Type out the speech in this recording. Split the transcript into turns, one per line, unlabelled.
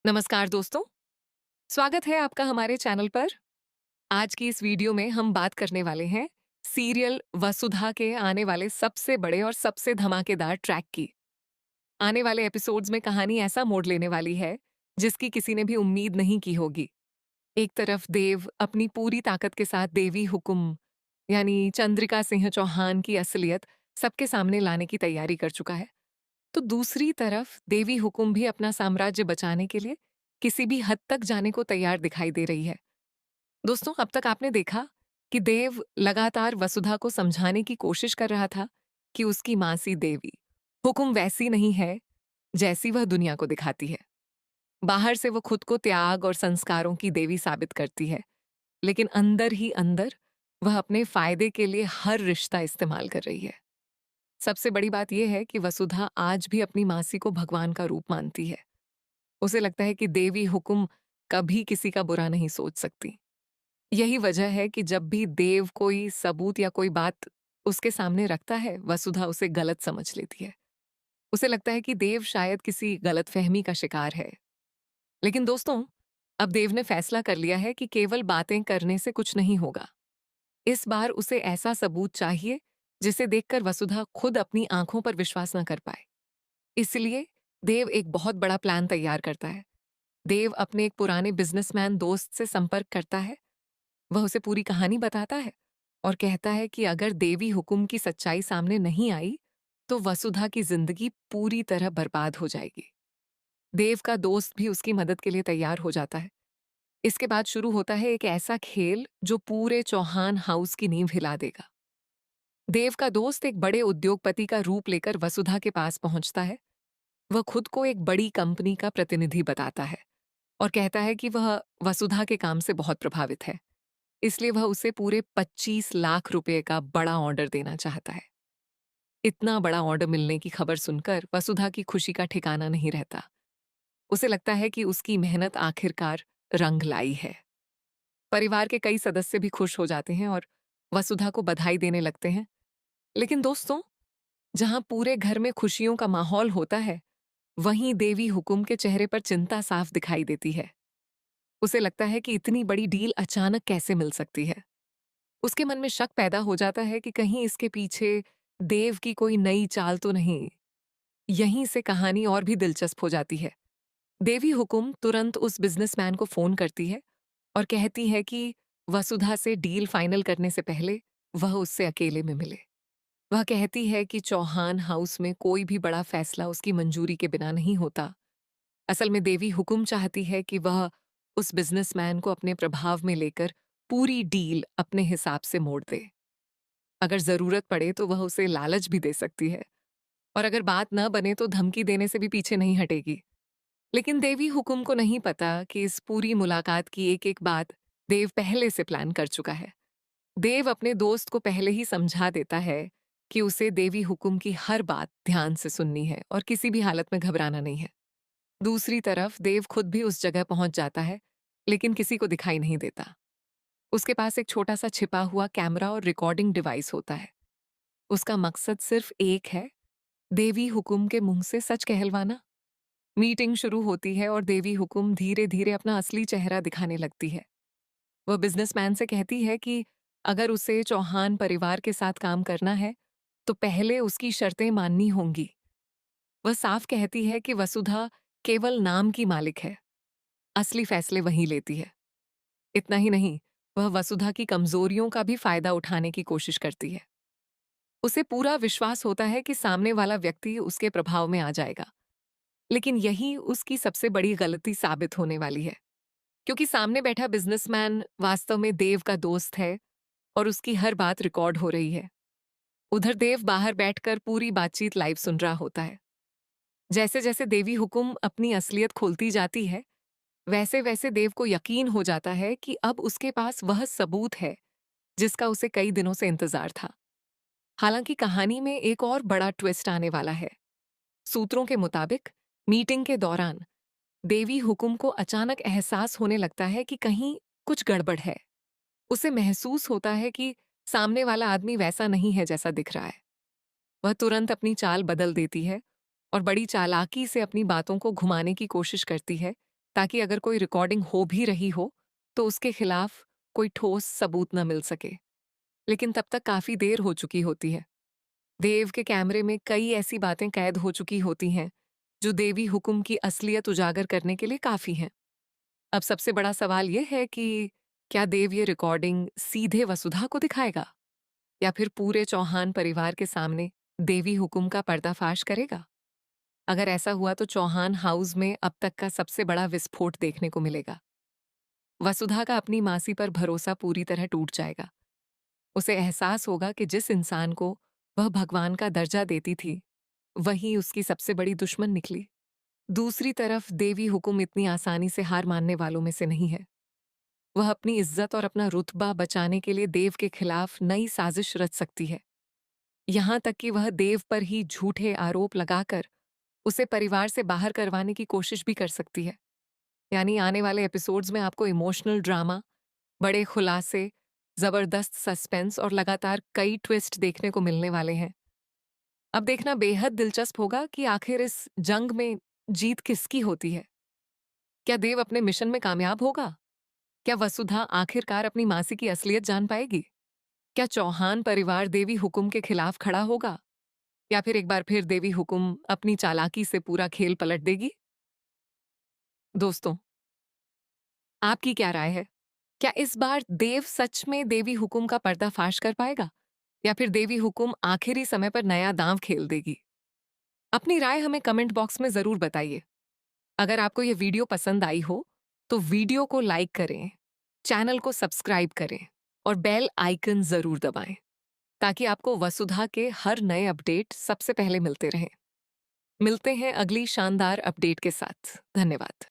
नमस्कार दोस्तों, स्वागत है आपका हमारे चैनल पर। आज की इस वीडियो में हम बात करने वाले हैं सीरियल वसुधा के आने वाले सबसे बड़े और सबसे धमाकेदार ट्रैक की। आने वाले एपिसोड्स में कहानी ऐसा मोड़ लेने वाली है जिसकी किसी ने भी उम्मीद नहीं की होगी। एक तरफ देव अपनी पूरी ताकत के साथ देवी हुकुम यानी चंद्रिका सिंह चौहान की असलियत सबके सामने लाने की तैयारी कर चुका है, तो दूसरी तरफ देवी हुकुम भी अपना साम्राज्य बचाने के लिए किसी भी हद तक जाने को तैयार दिखाई दे रही है। दोस्तों, अब तक आपने देखा कि देव लगातार वसुधा को समझाने की कोशिश कर रहा था कि उसकी मासी देवी हुकुम वैसी नहीं है जैसी वह दुनिया को दिखाती है। बाहर से वो खुद को त्याग और संस्कारों की देवी साबित करती है, लेकिन अंदर ही अंदर वह अपने फायदे के लिए हर रिश्ता इस्तेमाल कर रही है। सबसे बड़ी बात यह है कि वसुधा आज भी अपनी मासी को भगवान का रूप मानती है। उसे लगता है कि देवी हुकुम कभी किसी का बुरा नहीं सोच सकती। यही वजह है कि जब भी देव कोई सबूत या कोई बात उसके सामने रखता है, वसुधा उसे गलत समझ लेती है। उसे लगता है कि देव शायद किसी गलतफहमी का शिकार है। लेकिन दोस्तों, अब देव ने फैसला कर लिया है कि केवल बातें करने से कुछ नहीं होगा। इस बार उसे ऐसा सबूत चाहिए जिसे देखकर वसुधा खुद अपनी आंखों पर विश्वास न कर पाए। इसलिए देव एक बहुत बड़ा प्लान तैयार करता है। देव अपने एक पुराने बिजनेसमैन दोस्त से संपर्क करता है। वह उसे पूरी कहानी बताता है और कहता है कि अगर देवी हुकुम की सच्चाई सामने नहीं आई तो वसुधा की जिंदगी पूरी तरह बर्बाद हो जाएगी। देव का दोस्त भी उसकी मदद के लिए तैयार हो जाता है। इसके बाद शुरू होता है एक ऐसा खेल जो पूरे चौहान हाउस की नींव हिला देगा। देव का दोस्त एक बड़े उद्योगपति का रूप लेकर वसुधा के पास पहुंचता है। वह खुद को एक बड़ी कंपनी का प्रतिनिधि बताता है और कहता है कि वह वसुधा के काम से बहुत प्रभावित है, इसलिए वह उसे पूरे 25 लाख रुपए का बड़ा ऑर्डर देना चाहता है। इतना बड़ा ऑर्डर मिलने की खबर सुनकर वसुधा की खुशी का ठिकाना नहीं रहता। उसे लगता है कि उसकी मेहनत आखिरकार रंग लाई है। परिवार के कई सदस्य भी खुश हो जाते हैं और वसुधा को बधाई देने लगते हैं। लेकिन दोस्तों, जहां पूरे घर में खुशियों का माहौल होता है, वहीं देवी हुकुम के चेहरे पर चिंता साफ दिखाई देती है। उसे लगता है कि इतनी बड़ी डील अचानक कैसे मिल सकती है। उसके मन में शक पैदा हो जाता है कि कहीं इसके पीछे देव की कोई नई चाल तो नहीं। यहीं से कहानी और भी दिलचस्प हो जाती है। देवी हुकुम तुरंत उस बिजनेसमैन को फोन करती है और कहती है कि वसुधा से डील फाइनल करने से पहले वह उससे अकेले में मिले। वह कहती है कि चौहान हाउस में कोई भी बड़ा फैसला उसकी मंजूरी के बिना नहीं होता। असल में देवी हुकुम चाहती है कि वह उस बिजनेसमैन को अपने प्रभाव में लेकर पूरी डील अपने हिसाब से मोड़ दे। अगर जरूरत पड़े तो वह उसे लालच भी दे सकती है और अगर बात न बने तो धमकी देने से भी पीछे नहीं हटेगी। लेकिन देवी हुकुम को नहीं पता कि इस पूरी मुलाकात की एक एक बात देव पहले से प्लान कर चुका है। देव अपने दोस्त को पहले ही समझा देता है कि उसे देवी हुकुम की हर बात ध्यान से सुननी है और किसी भी हालत में घबराना नहीं है। दूसरी तरफ देव खुद भी उस जगह पहुंच जाता है, लेकिन किसी को दिखाई नहीं देता। उसके पास एक छोटा सा छिपा हुआ कैमरा और रिकॉर्डिंग डिवाइस होता है। उसका मकसद सिर्फ एक है, देवी हुकुम के मुंह से सच कहलवाना। मीटिंग शुरू होती है और देवी हुकुम धीरे धीरे अपना असली चेहरा दिखाने लगती है। वह बिजनेसमैन से कहती है कि अगर उसे चौहान परिवार के साथ काम करना है तो पहले उसकी शर्तें माननी होंगी। वह साफ कहती है कि वसुधा केवल नाम की मालिक है, असली फैसले वही लेती है। इतना ही नहीं, वह वसुधा की कमजोरियों का भी फायदा उठाने की कोशिश करती है। उसे पूरा विश्वास होता है कि सामने वाला व्यक्ति उसके प्रभाव में आ जाएगा, लेकिन यही उसकी सबसे बड़ी गलती साबित होने वाली है, क्योंकि सामने बैठा बिजनेसमैन वास्तव में देव का दोस्त है और उसकी हर बात रिकॉर्ड हो रही है। उधर देव बाहर बैठकर पूरी बातचीत लाइव सुन रहा होता है। जैसे जैसे देवी हुकुम अपनी असलियत खोलती जाती है, वैसे वैसे देव को यकीन हो जाता है कि अब उसके पास वह सबूत है जिसका उसे कई दिनों से इंतजार था। हालांकि कहानी में एक और बड़ा ट्विस्ट आने वाला है। सूत्रों के मुताबिक मीटिंग के दौरान देवी हुकुम को अचानक एहसास होने लगता है कि कहीं कुछ गड़बड़ है। उसे महसूस होता है कि सामने वाला आदमी वैसा नहीं है जैसा दिख रहा है। वह तुरंत अपनी चाल बदल देती है और बड़ी चालाकी से अपनी बातों को घुमाने की कोशिश करती है ताकि अगर कोई रिकॉर्डिंग हो भी रही हो तो उसके खिलाफ कोई ठोस सबूत न मिल सके। लेकिन तब तक काफी देर हो चुकी होती है। देव के कैमरे में कई ऐसी बातें कैद हो चुकी होती हैं जो देवी हुक्म की असलियत उजागर करने के लिए काफी हैं। अब सबसे बड़ा सवाल यह है कि क्या देव ये रिकॉर्डिंग सीधे वसुधा को दिखाएगा या फिर पूरे चौहान परिवार के सामने देवी हुक्म का पर्दाफाश करेगा? अगर ऐसा हुआ तो चौहान हाउस में अब तक का सबसे बड़ा विस्फोट देखने को मिलेगा। वसुधा का अपनी मासी पर भरोसा पूरी तरह टूट जाएगा। उसे एहसास होगा कि जिस इंसान को वह भगवान का दर्जा देती थी वही उसकी सबसे बड़ी दुश्मन निकली। दूसरी तरफ देवी हुक्म इतनी आसानी से हार मानने वालों में से नहीं है। वह अपनी इज्जत और अपना रुतबा बचाने के लिए देव के खिलाफ नई साजिश रच सकती है। यहां तक कि वह देव पर ही झूठे आरोप लगाकर उसे परिवार से बाहर करवाने की कोशिश भी कर सकती है। यानी आने वाले एपिसोड्स में आपको इमोशनल ड्रामा, बड़े खुलासे, जबरदस्त सस्पेंस और लगातार कई ट्विस्ट देखने को मिलने वाले हैं। अब देखना बेहद दिलचस्प होगा कि आखिर इस जंग में जीत किसकी होती है। क्या देव अपने मिशन में कामयाब होगा? क्या वसुधा आखिरकार अपनी मासी की असलियत जान पाएगी? क्या चौहान परिवार देवी हुकुम के खिलाफ खड़ा होगा या फिर एक बार फिर देवी हुकुम अपनी चालाकी से पूरा खेल पलट देगी? दोस्तों, आपकी क्या राय है? क्या इस बार देव सच में देवी हुकुम का पर्दाफाश कर पाएगा या फिर देवी हुकुम आखिरी समय पर नया दांव खेल देगी? अपनी राय हमें कमेंट बॉक्स में जरूर बताइए। अगर आपको ये वीडियो पसंद आई हो तो वीडियो को लाइक करें, चैनल को सब्सक्राइब करें और बेल आइकन जरूर दबाएं ताकि आपको वसुधा के हर नए अपडेट सबसे पहले मिलते रहें। मिलते हैं अगली शानदार अपडेट के साथ। धन्यवाद।